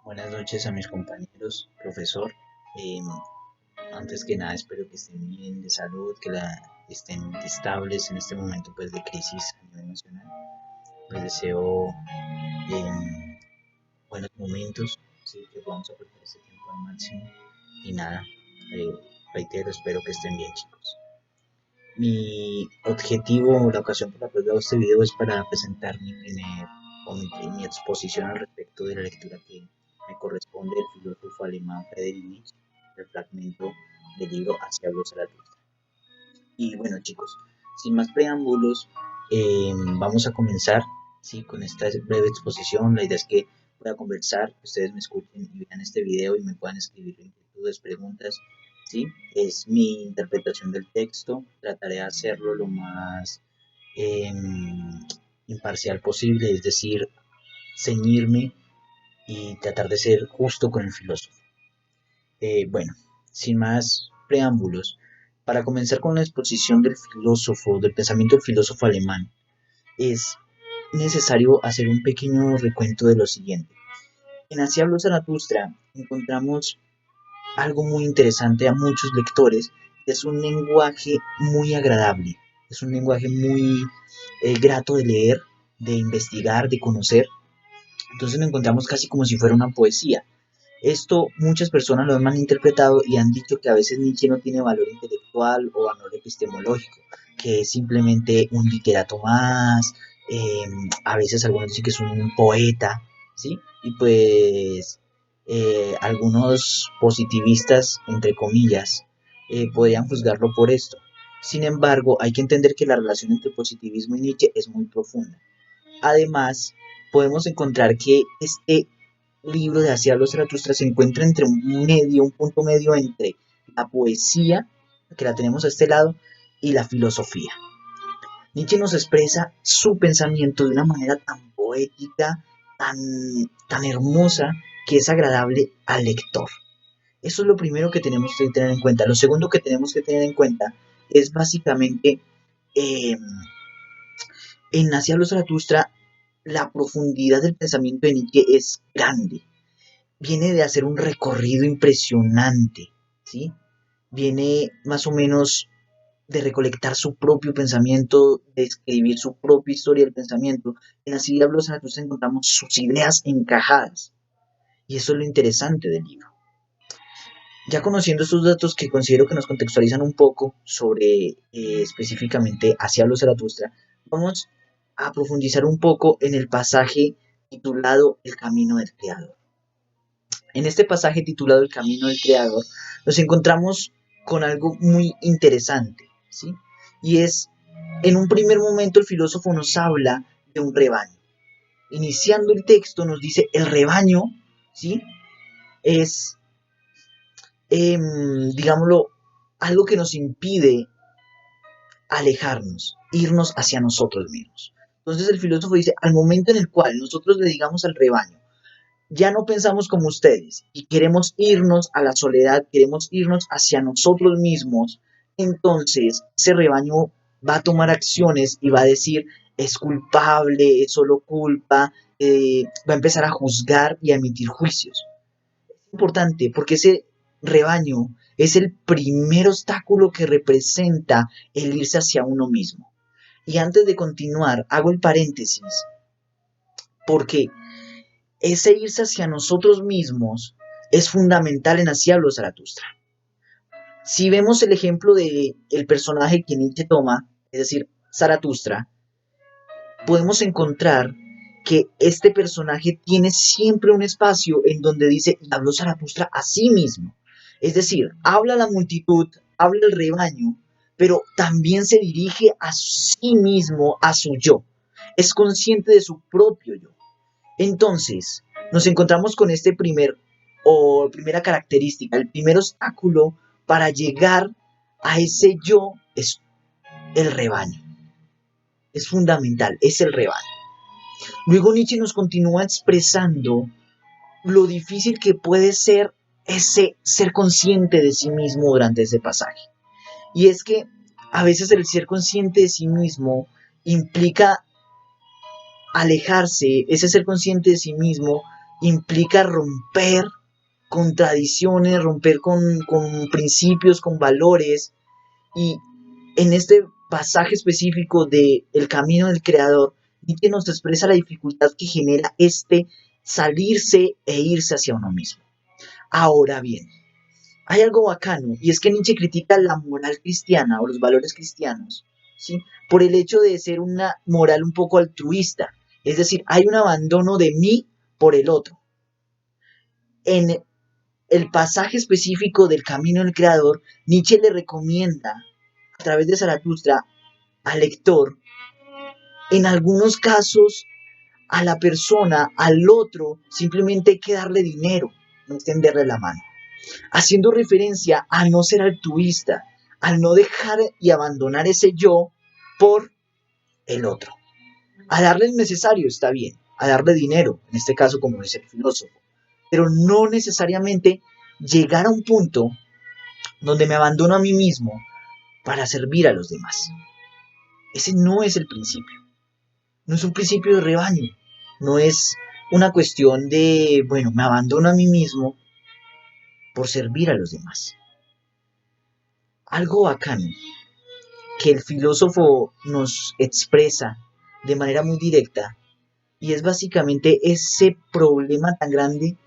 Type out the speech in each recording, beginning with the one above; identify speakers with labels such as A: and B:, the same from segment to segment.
A: Buenas noches a mis compañeros, profesor. Em, Antes que nada espero que estén bien de salud, estén estables en este momento pues de crisis a nivel nacional. Les deseo em, buenos momentos, sí, que podamos aprovechar este tiempo al máximo. Y nada, eh, reitero, espero que estén bien, chicos. Mi objetivo, la ocasión por la cual hago este video es para presentar mi exposición al respecto de la lectura que me corresponde del filósofo alemán Friedrich Nietzsche, el fragmento del libro Hacia los Zaratustra. Y bueno, chicos, sin más preámbulos, vamos a comenzar, ¿sí? Con esta breve exposición. La idea es que pueda conversar, que ustedes me escuchen y vean este video y me puedan escribir inquietudes, preguntas, ¿sí? Es mi interpretación del texto. Trataré de hacerlo lo más eh, imparcial posible, es decir, ceñirme y tratar de ser justo con el filósofo. Bueno, sin más preámbulos, para comenzar con la exposición del filósofo, del pensamiento del filósofo alemán, es necesario hacer un pequeño recuento de lo siguiente. En Así habló Zaratustra encontramos algo muy interesante a muchos lectores, es un lenguaje muy agradable, es un lenguaje muy grato de leer, de investigar, de conocer. Entonces lo encontramos casi como si fuera una poesía. Esto muchas personas lo han malinterpretado y han dicho que a veces Nietzsche no tiene valor intelectual o valor epistemológico, que es simplemente un literato más, eh, a veces algunos dicen que es un poeta, ¿sí? Y pues algunos positivistas, entre comillas, podrían juzgarlo por esto. Sin embargo, hay que entender que la relación entre positivismo y Nietzsche es muy profunda. Además, podemos encontrar que este libro de Hacia los Zaratustra se encuentra entre un punto medio entre la poesía, que la tenemos a este lado, y la filosofía. Nietzsche nos expresa su pensamiento de una manera tan poética, tan, tan hermosa, que es agradable al lector. Eso es lo primero que tenemos que tener en cuenta. Lo segundo que tenemos que tener en cuenta es básicamente eh, en Hacia los Zaratustra la profundidad del pensamiento de Nietzsche es grande. Viene de hacer un recorrido impresionante, ¿sí? Viene más o menos de recolectar su propio pensamiento, de escribir su propia historia del pensamiento. En Así habló Zaratustra encontramos sus ideas encajadas. Y eso es lo interesante del libro. Ya conociendo estos datos que considero que nos contextualizan un poco sobre específicamente Así habló Zaratustra, vamos a profundizar un poco en el pasaje titulado El camino del creador. En este pasaje titulado El camino del creador, nos encontramos con algo muy interesante, ¿sí? Y es, en un primer momento el filósofo nos habla de un rebaño. Iniciando el texto nos dice, el rebaño, ¿sí? Es, digámoslo, algo que nos impide alejarnos, irnos hacia nosotros mismos. Entonces el filósofo dice, al momento en el cual nosotros le digamos al rebaño, ya no pensamos como ustedes y queremos irnos a la soledad, queremos irnos hacia nosotros mismos, entonces ese rebaño va a tomar acciones y va a decir, es culpable, es solo culpa, va a empezar a juzgar y a emitir juicios. Es importante porque ese rebaño es el primer obstáculo que representa el irse hacia uno mismo. Y antes de continuar, hago el paréntesis, porque ese irse hacia nosotros mismos es fundamental en Así habló Zaratustra. Si vemos el ejemplo del personaje que Nietzsche toma, es decir, Zaratustra, podemos encontrar que este personaje tiene siempre un espacio en donde dice, habló Zaratustra a sí mismo. Es decir, habla a la multitud, habla al rebaño, pero también se dirige a sí mismo, a su yo. Es consciente de su propio yo. Entonces, nos encontramos con este primera característica, el primer obstáculo para llegar a ese yo es el rebaño. Es fundamental, es el rebaño. Luego Nietzsche nos continúa expresando lo difícil que puede ser ese ser consciente de sí mismo durante ese pasaje. Y es que a veces el ser consciente de sí mismo implica alejarse, ese ser consciente de sí mismo implica romper con tradiciones, romper con principios, con valores. Y en este pasaje específico de El camino del creador, Nietzsche nos expresa la dificultad que genera este salirse e irse hacia uno mismo. Ahora bien, hay algo bacano, y es que Nietzsche critica la moral cristiana o los valores cristianos, ¿sí? Por el hecho de ser una moral un poco altruista. Es decir, hay un abandono de mí por el otro. En el pasaje específico del camino del creador, Nietzsche le recomienda, a través de Zaratustra, al lector, en algunos casos, a la persona, al otro, simplemente hay que darle dinero, no extenderle la mano, haciendo referencia a no ser altruista, al no dejar y abandonar ese yo por el otro. A darle el necesario está bien, a darle dinero, en este caso como dice el filósofo, pero no necesariamente llegar a un punto donde me abandono a mí mismo para servir a los demás. Ese no es el principio, no es un principio de rebaño, no es una cuestión de, bueno, me abandono a mí mismo por servir a los demás. Algo bacano que el filósofo nos expresa de manera muy directa y es básicamente ese problema tan grande,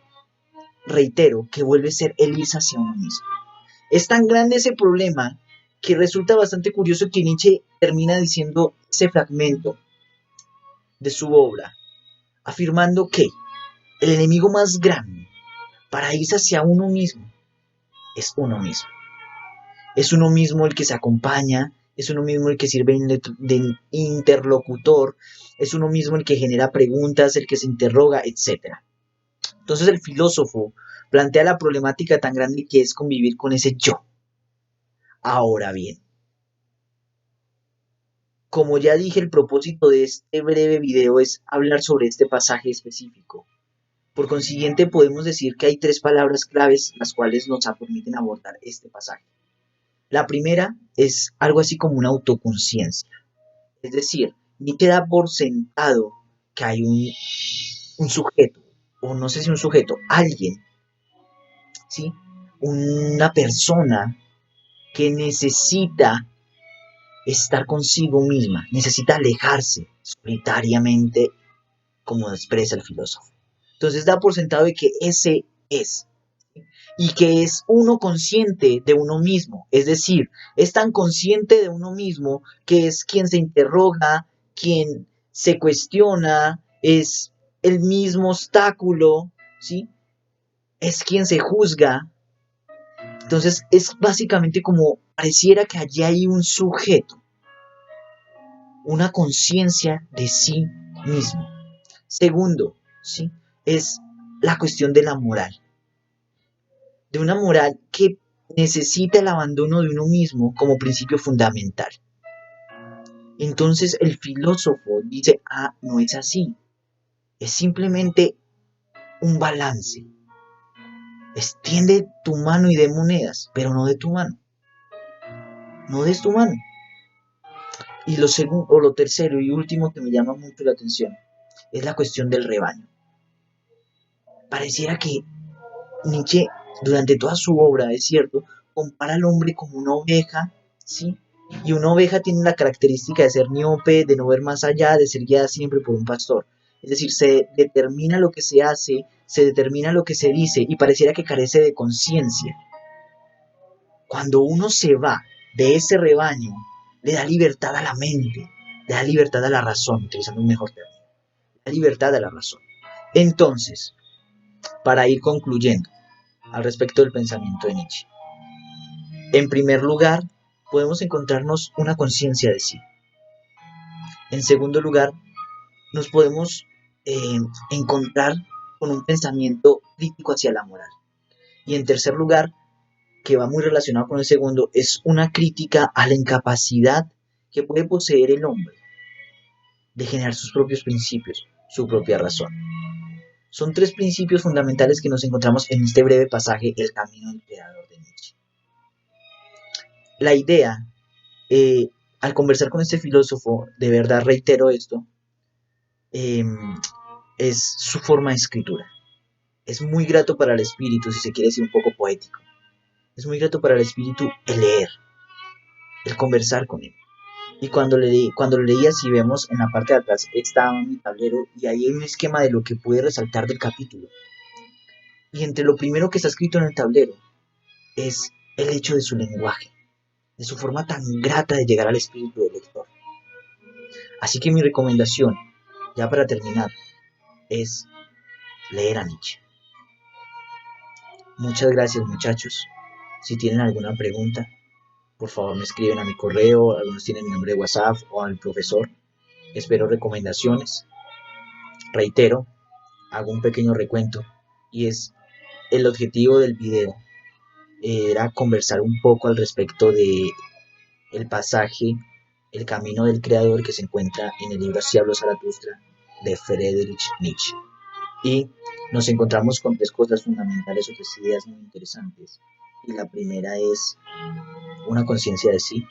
A: reitero, que vuelve a ser el irse hacia uno mismo. Es tan grande ese problema que resulta bastante curioso que Nietzsche termina diciendo ese fragmento de su obra, afirmando que el enemigo más grande para irse hacia uno mismo es uno mismo. Es uno mismo el que se acompaña, es uno mismo el que sirve de interlocutor, es uno mismo el que genera preguntas, el que se interroga, etc. Entonces el filósofo plantea la problemática tan grande que es convivir con ese yo. Ahora bien, como ya dije, el propósito de este breve video es hablar sobre este pasaje específico. Por consiguiente, podemos decir que hay tres palabras claves las cuales nos permiten abordar este pasaje. La primera es algo así como una autoconciencia. Es decir, Nietzsche da por sentado que hay un sujeto, o no sé si un sujeto, alguien, ¿sí? Una persona que necesita estar consigo misma, necesita alejarse solitariamente, como expresa el filósofo. Entonces da por sentado de que ese es, ¿sí? Y que es uno consciente de uno mismo, es decir, es tan consciente de uno mismo que es quien se interroga, quien se cuestiona, es el mismo obstáculo, ¿sí? Es quien se juzga. Entonces es básicamente como pareciera que allí hay un sujeto, una conciencia de sí mismo. Segundo, ¿sí? Es la cuestión de la moral. De una moral que necesita el abandono de uno mismo como principio fundamental. Entonces el filósofo dice, no es así. Es simplemente un balance. Extiende tu mano y dé monedas, pero no de tu mano. No des tu mano. Y lo tercero y último que me llama mucho la atención es la cuestión del rebaño. Pareciera que Nietzsche, durante toda su obra, es cierto, compara al hombre como una oveja, ¿sí? Y una oveja tiene la característica de ser miope, de no ver más allá, de ser guiada siempre por un pastor. Es decir, se determina lo que se hace, se determina lo que se dice y pareciera que carece de conciencia. Cuando uno se va de ese rebaño, le da libertad a la mente, le da libertad a la razón, utilizando un mejor término, le da libertad a la razón. Entonces, para ir concluyendo al respecto del pensamiento de Nietzsche, en primer lugar, podemos encontrarnos una conciencia de sí. En segundo lugar, nos podemos encontrar con un pensamiento crítico hacia la moral. Y en tercer lugar, que va muy relacionado con el segundo, es una crítica a la incapacidad que puede poseer el hombre de generar sus propios principios, su propia razón. Son tres principios fundamentales que nos encontramos en este breve pasaje, El camino del creador de Nietzsche. La idea, al conversar con este filósofo, de verdad reitero esto, es su forma de escritura. Es muy grato para el espíritu, si se quiere decir un poco poético. Es muy grato para el espíritu el leer, el conversar con él. Y cuando lo leía, si vemos en la parte de atrás, estaba mi tablero y ahí hay un esquema de lo que pude resaltar del capítulo. Y entre lo primero que está escrito en el tablero es el hecho de su lenguaje, de su forma tan grata de llegar al espíritu del lector. Así que mi recomendación, ya para terminar, es leer a Nietzsche. Muchas gracias, muchachos. Si tienen alguna pregunta, por favor me escriben a mi correo, algunos tienen mi nombre de WhatsApp o al profesor. Espero recomendaciones. Reitero, hago un pequeño recuento y es el objetivo del video era conversar un poco al respecto de el pasaje El camino del creador que se encuentra en el libro Así habló Zaratustra de Friedrich Nietzsche. Y nos encontramos con tres cosas fundamentales o tres ideas muy interesantes. Y la primera es una conciencia de sí,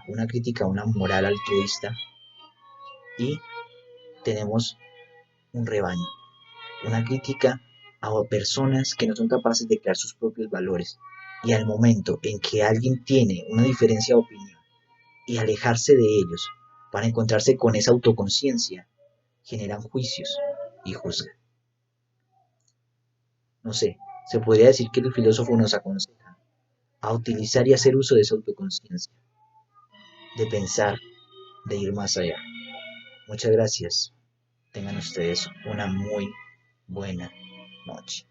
A: una crítica a una moral altruista y tenemos un rebaño, una crítica a personas que no son capaces de crear sus propios valores. Y al momento en que alguien tiene una diferencia de opinión y alejarse de ellos para encontrarse con esa autoconciencia, generan juicios y juzgan. No sé, se podría decir que el filósofo nos aconseja a utilizar y hacer uso de esa autoconciencia, de pensar, de ir más allá. Muchas gracias. Tengan ustedes una muy buena noche.